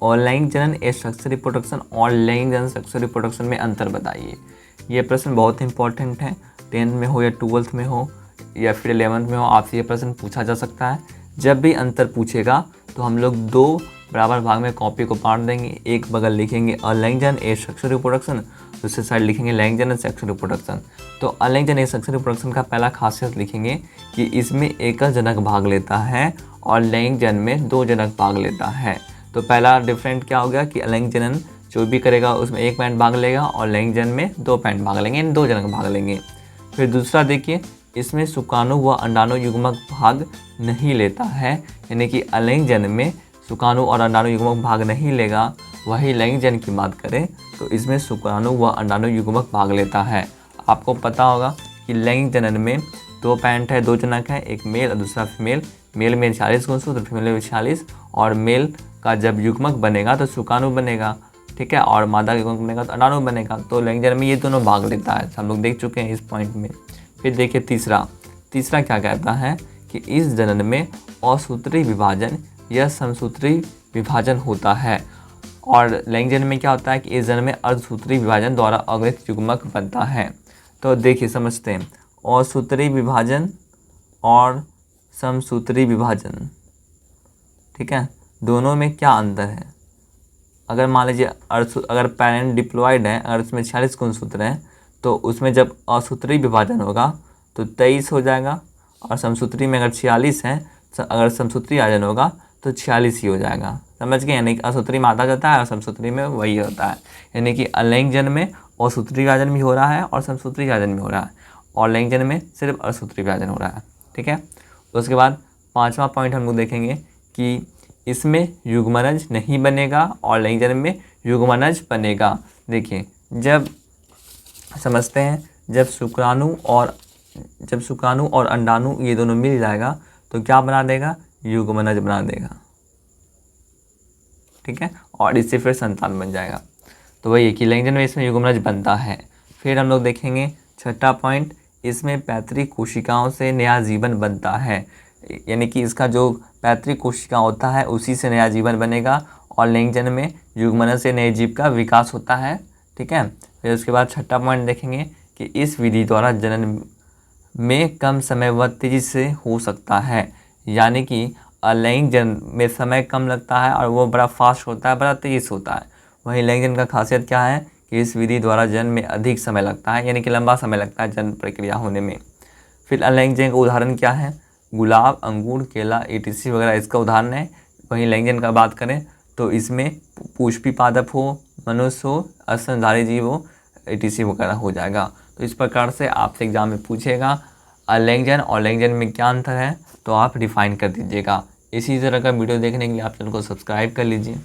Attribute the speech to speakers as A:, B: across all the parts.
A: Online जनन asexual reproduction और लैंगिक जनन सेक्सुअल रिप्रोडक्शन में अंतर बताइए। ये प्रश्न बहुत इंपॉर्टेंट है। 10th में हो या 12th में हो या फिर 11th में हो, आपसे ये प्रश्न पूछा जा सकता है। जब भी अंतर पूछेगा तो हम लोग 2 बराबर भाग में कॉपी को बांट देंगे। एक बगल लिखेंगे अलैंगिक जनन एसेक्सुअल रिप्रोडक्शन, दूसरे साइड लिखेंगे लैंगिक जनन सेक्सुअल रिप्रोडक्शन। तो अलैंगिक जनन एसेक्सुअल रिप्रोडक्शन का पहला खासियत लिखेंगे कि इसमें एकल जनक भाग लेता है और लैंगिक जनन में 2 जनक भाग लेता है। तो पहला डिफरेंट क्या हो गया कि अलैंगिक जनन जो भी करेगा उसमें 1 पैंट भाग लेगा और लैंगिक जनन में 2 पैंट भाग लेंगे, 2 जनक भाग लेंगे। फिर दूसरा देखिए, इसमें शुक्राणु व अंडाणु युग्मक भाग नहीं लेता है, यानी कि अलैंगिक जनन में शुक्राणु और अंडाणु युग्मक भाग नहीं लेगा। वही लैंगिक जनन की बात करें तो इसमें शुक्राणु व अंडाणु युग्मक भाग लेता है। आपको पता होगा कि लैंगिक जनन में 2 पैंट है, 2 जनक है, एक मेल और दूसरा फीमेल। मेल में 40 गुणसूत्र, फीमेल में 46, और मेल का जब युग्मक बनेगा तो शुक्राणु बनेगा, ठीक है, और मादा युग्मक बनेगा तो अंडाणु बनेगा। तो लैंगिक जनन में ये दोनों भाग लेता है, हम लोग देख चुके हैं इस पॉइंट में। फिर देखिए तीसरा क्या कहता है कि इस जनन में असूत्री विभाजन या समसूत्री विभाजन होता है। और लैंगिक जनन में क्या होता है कि इस जनन में अर्धसूत्री विभाजन द्वारा अग्रहित युग्मक बनता है। तो देखिए समझते हैं, असूत्री विभाजन और समसूत्री विभाजन, ठीक है, दोनों में क्या अंतर है। अगर मान लीजिए अगर पैरेंट डिप्लॉयड है, अगर उसमें 46 गुणसूत्र हैं तो उसमें जब असूत्री विभाजन होगा तो 23 हो जाएगा, और समसूत्री में अगर 46 है, अगर समसूत्री विभाजन होगा तो 46 ही हो जाएगा। समझ गए, यानी कि असूत्री में आधा जाता है और समसूत्री में वही होता है। यानी कि अलैंगिक जनन में असूत्री विभाजन भी हो रहा है और समसूत्री विभाजन भी हो रहा है, और लैंगिक जनन में सिर्फ असूत्री विभाजन हो रहा है, ठीक है। उसके बाद 5वां पॉइंट हम लोग देखेंगे कि इसमें युग्मनज नहीं बनेगा और लैंगिक जनन में युग्मनज बनेगा। देखिए जब समझते हैं, जब शुक्राणु और अंडाणु ये दोनों मिल जाएगा तो क्या बना देगा, युग्मनज बना देगा, ठीक है, और इससे फिर संतान बन जाएगा। तो वही है कि लैंगिक जनन में इसमें युग्मनज बनता है। फिर हम लोग देखेंगे 6ठा पॉइंट, इसमें पैतृक कोशिकाओं से नया जीवन बनता है, यानी कि इसका जो पैतृक कोशिका होता है उसी से नया जीवन बनेगा, और लैंगिक जनन में युग्मनज से नए जीव का विकास होता है, ठीक है। फिर उसके बाद 6ठा पॉइंट देखेंगे कि इस विधि द्वारा जनन में कम समय व तेजी से हो सकता है, यानी कि लैंगिक जनन में समय कम लगता है और वो बड़ा फास्ट होता है, बड़ा तेजी से होता है। वहीं लैंगिक जनन का खासियत क्या है कि इस विधि द्वारा जन्म में अधिक समय लगता है, यानी कि लंबा समय लगता है जन्म प्रक्रिया होने में। फिर अलैंगिक जनन का उदाहरण क्या है, गुलाब, अंगूर, केला etc वगैरह इसका उदाहरण है। वहीं लैंगिक जनन का बात करें तो इसमें पुष्पी पादप हो, मनुष्य हो, स्तनधारी जीव हो etc वगैरह हो जाएगा। तो इस प्रकार से आपसे एग्जाम में पूछेगा अलैंगिक जनन और लैंगिक जनन में क्या अंतर है, तो आप डिफाइन कर दीजिएगा। इसी तरह का वीडियो देखने के लिए आप चैनल को सब्सक्राइब कर लीजिए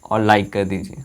A: और लाइक कर दीजिए।